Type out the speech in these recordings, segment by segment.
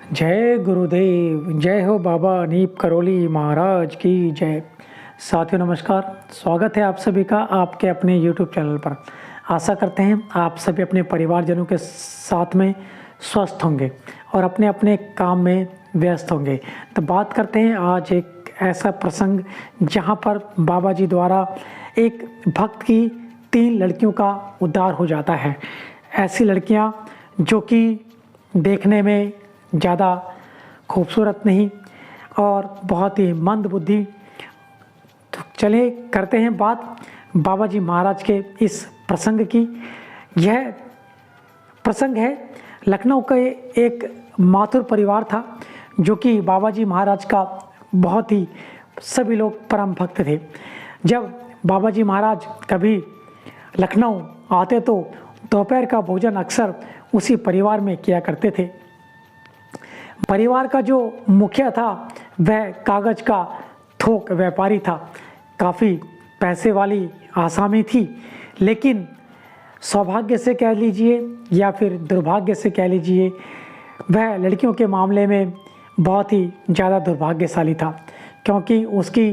जय गुरुदेव, जय हो बाबा नीप करोली महाराज की जय। साथियों नमस्कार, स्वागत है आप सभी का आपके अपने YouTube चैनल पर। आशा करते हैं आप सभी अपने परिवारजनों के साथ में स्वस्थ होंगे और अपने अपने काम में व्यस्त होंगे। तो बात करते हैं आज एक ऐसा प्रसंग जहां पर बाबा जी द्वारा एक भक्त की 3 लड़कियों का उद्धार हो जाता है। ऐसी लड़कियां जो कि देखने में ज़्यादा खूबसूरत नहीं और बहुत ही मंद बुद्धि। तो चलिए करते हैं बात बाबा जी महाराज के इस प्रसंग की। यह प्रसंग है लखनऊ का एक माथुर परिवार था जो कि बाबा जी महाराज का बहुत ही सभी लोग परम भक्त थे। जब बाबा जी महाराज कभी लखनऊ आते तो दोपहर का भोजन अक्सर उसी परिवार में किया करते थे। परिवार का जो मुखिया था वह कागज का थोक व्यापारी था। काफ़ी पैसे वाली आसामी थी, लेकिन सौभाग्य से कह लीजिए या फिर दुर्भाग्य से कह लीजिए, वह लड़कियों के मामले में बहुत ही ज़्यादा दुर्भाग्यशाली था, क्योंकि उसकी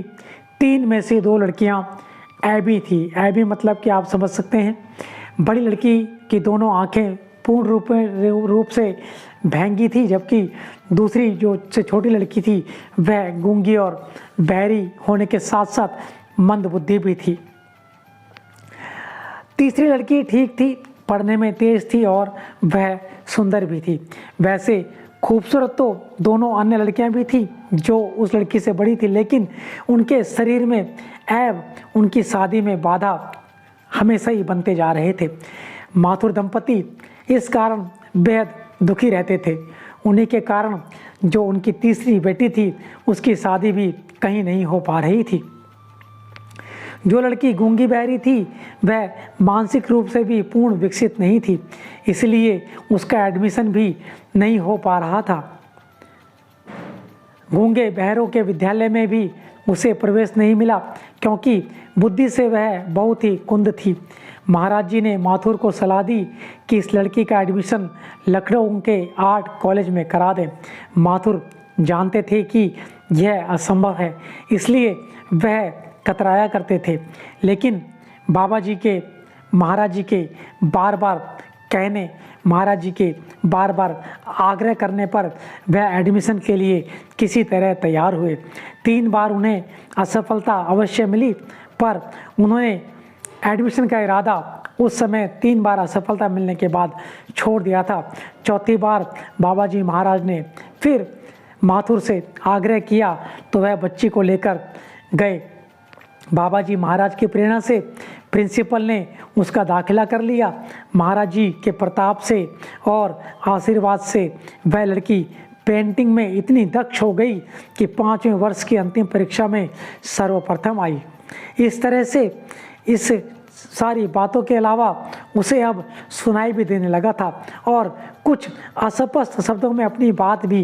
3 में से 2 लड़कियां ऐबी थी। ऐबी मतलब कि आप समझ सकते हैं, बड़ी लड़की की दोनों आंखें पूर्ण रूप से भैंगी थी, जबकि दूसरी जो से छोटी लड़की थी वह गूंगी और बहरी होने के साथ साथ मंद बुद्धि भी थी। तीसरी लड़की ठीक थी, पढ़ने में तेज थी और वह सुंदर भी थी। वैसे खूबसूरत तो दोनों अन्य लड़कियां भी थी जो उस लड़की से बड़ी थी, लेकिन उनके शरीर में ऐब उनकी शादी में बाधा हमेशा ही बनते जा रहे थे। माथुर दंपति इस कारण बेहद दुखी रहते थे। उन्हीं के कारण जो उनकी तीसरी बेटी थी उसकी शादी भी कहीं नहीं हो पा रही थी। जो लड़की गूंगी बहरी थी वह मानसिक रूप से भी पूर्ण विकसित नहीं थी, इसलिए उसका एडमिशन भी नहीं हो पा रहा था। गूंगे बहरों के विद्यालय में भी उसे प्रवेश नहीं मिला, क्योंकि बुद्धि से वह बहुत ही कुंद थी। महाराज जी ने माथुर को सलाह दी कि इस लड़की का एडमिशन लखनऊ के आर्ट कॉलेज में करा दें। माथुर जानते थे कि यह असंभव है, इसलिए वह कतराया करते थे, लेकिन बाबा जी के महाराज जी के बार बार कहने, महाराज जी के बार बार आग्रह करने पर वह एडमिशन के लिए किसी तरह तैयार हुए। 3 बार उन्हें असफलता अवश्य मिली, पर उन्होंने एडमिशन का इरादा उस समय 3 बार असफलता मिलने के बाद छोड़ दिया था। चौथी बार बाबा जी महाराज ने फिर माथुर से आग्रह किया तो वह बच्ची को लेकर गए। बाबा जी महाराज की प्रेरणा से प्रिंसिपल ने उसका दाखिला कर लिया। महाराज जी के प्रताप से और आशीर्वाद से वह लड़की पेंटिंग में इतनी दक्ष हो गई कि 5वें वर्ष की अंतिम परीक्षा में सर्वप्रथम आई। इस तरह से इस सारी बातों के अलावा उसे अब सुनाई भी देने लगा था और कुछ अस्पष्ट शब्दों में अपनी बात भी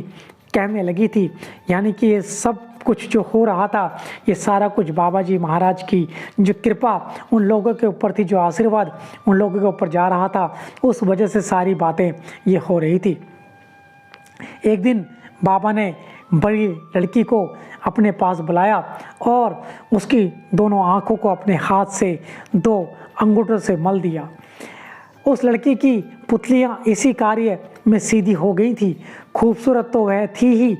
कहने लगी थी। यानी कि ये सब कुछ जो हो रहा था, ये सारा कुछ बाबा जी महाराज की जो कृपा उन लोगों के ऊपर थी, जो आशीर्वाद उन लोगों के ऊपर जा रहा था, उस वजह से सारी बातें ये हो रही थी। एक दिन बाबा ने बड़ी लड़की को अपने पास बुलाया और उसकी दोनों आंखों को अपने हाथ से 2 अंगूठों से मल दिया। उस लड़की की पुतलियां इसी कार्य में सीधी हो गई थी। खूबसूरत तो वह थी ही,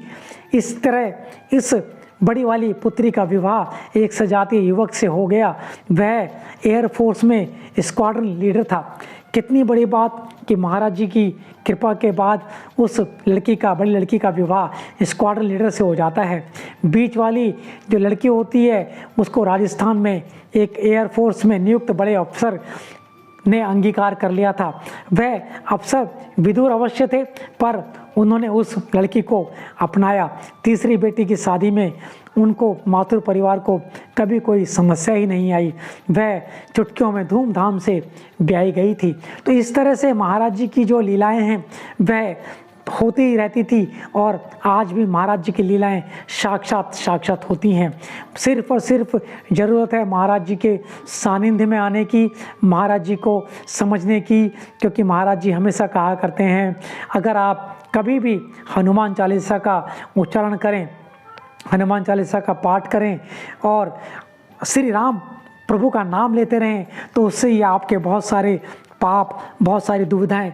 इस तरह इस बड़ी वाली पुत्री का विवाह एक सजातीय युवक से हो गया। वह एयरफोर्स में स्क्वाड्रन लीडर था। कितनी बड़ी बात कि महाराज जी की कृपा के बाद उस लड़की का, बड़ी लड़की का विवाह स्क्वाड्रन लीडर से हो जाता है। बीच वाली जो लड़की होती है उसको राजस्थान में एक एयरफोर्स में नियुक्त बड़े अफसर ने अंगीकार कर लिया था। वह अफसर विदुर अवश्य थे, पर उन्होंने उस लड़की को अपनाया। तीसरी बेटी की शादी में उनको, माथुर परिवार को कभी कोई समस्या ही नहीं आई। वह चुटकियों में धूमधाम से ब्याही गई थी। तो इस तरह से महाराज जी की जो लीलाएं हैं वह होती ही रहती थी और आज भी महाराज जी की लीलाएं साक्षात होती हैं। सिर्फ और सिर्फ ज़रूरत है महाराज जी के सानिध्य में आने की, महाराज जी को समझने की, क्योंकि महाराज जी हमेशा कहा करते हैं, अगर आप कभी भी हनुमान चालीसा का उच्चारण करें, हनुमान चालीसा का पाठ करें और श्री राम प्रभु का नाम लेते रहें, तो उससे ही आपके बहुत सारे पाप, बहुत सारी दुविधाएं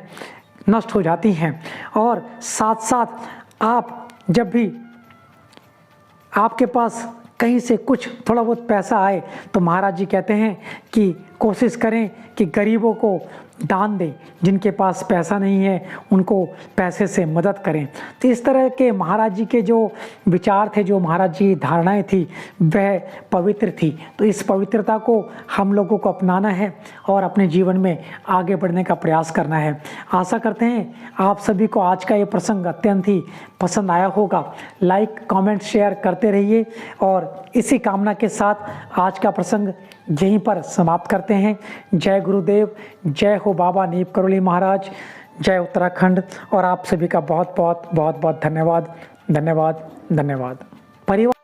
नष्ट हो जाती हैं। और साथ साथ आप जब भी आपके पास कहीं से कुछ थोड़ा बहुत पैसा आए, तो महाराज जी कहते हैं कि कोशिश करें कि गरीबों को दान दें, जिनके पास पैसा नहीं है उनको पैसे से मदद करें। तो इस तरह के महाराज जी के जो विचार थे, जो महाराज जी की धारणाएं थी, वह पवित्र थी। तो इस पवित्रता को हम लोगों को अपनाना है और अपने जीवन में आगे बढ़ने का प्रयास करना है। आशा करते हैं आप सभी को आज का ये प्रसंग अत्यंत ही पसंद आया होगा। लाइक, कमेंट, शेयर करते रहिए और इसी कामना के साथ आज का प्रसंग यहीं पर समाप्त करते हैं। जय गुरुदेव, जय हो बाबा नीप करोली महाराज, जय उत्तराखंड। और आप सभी का बहुत बहुत धन्यवाद। परिवार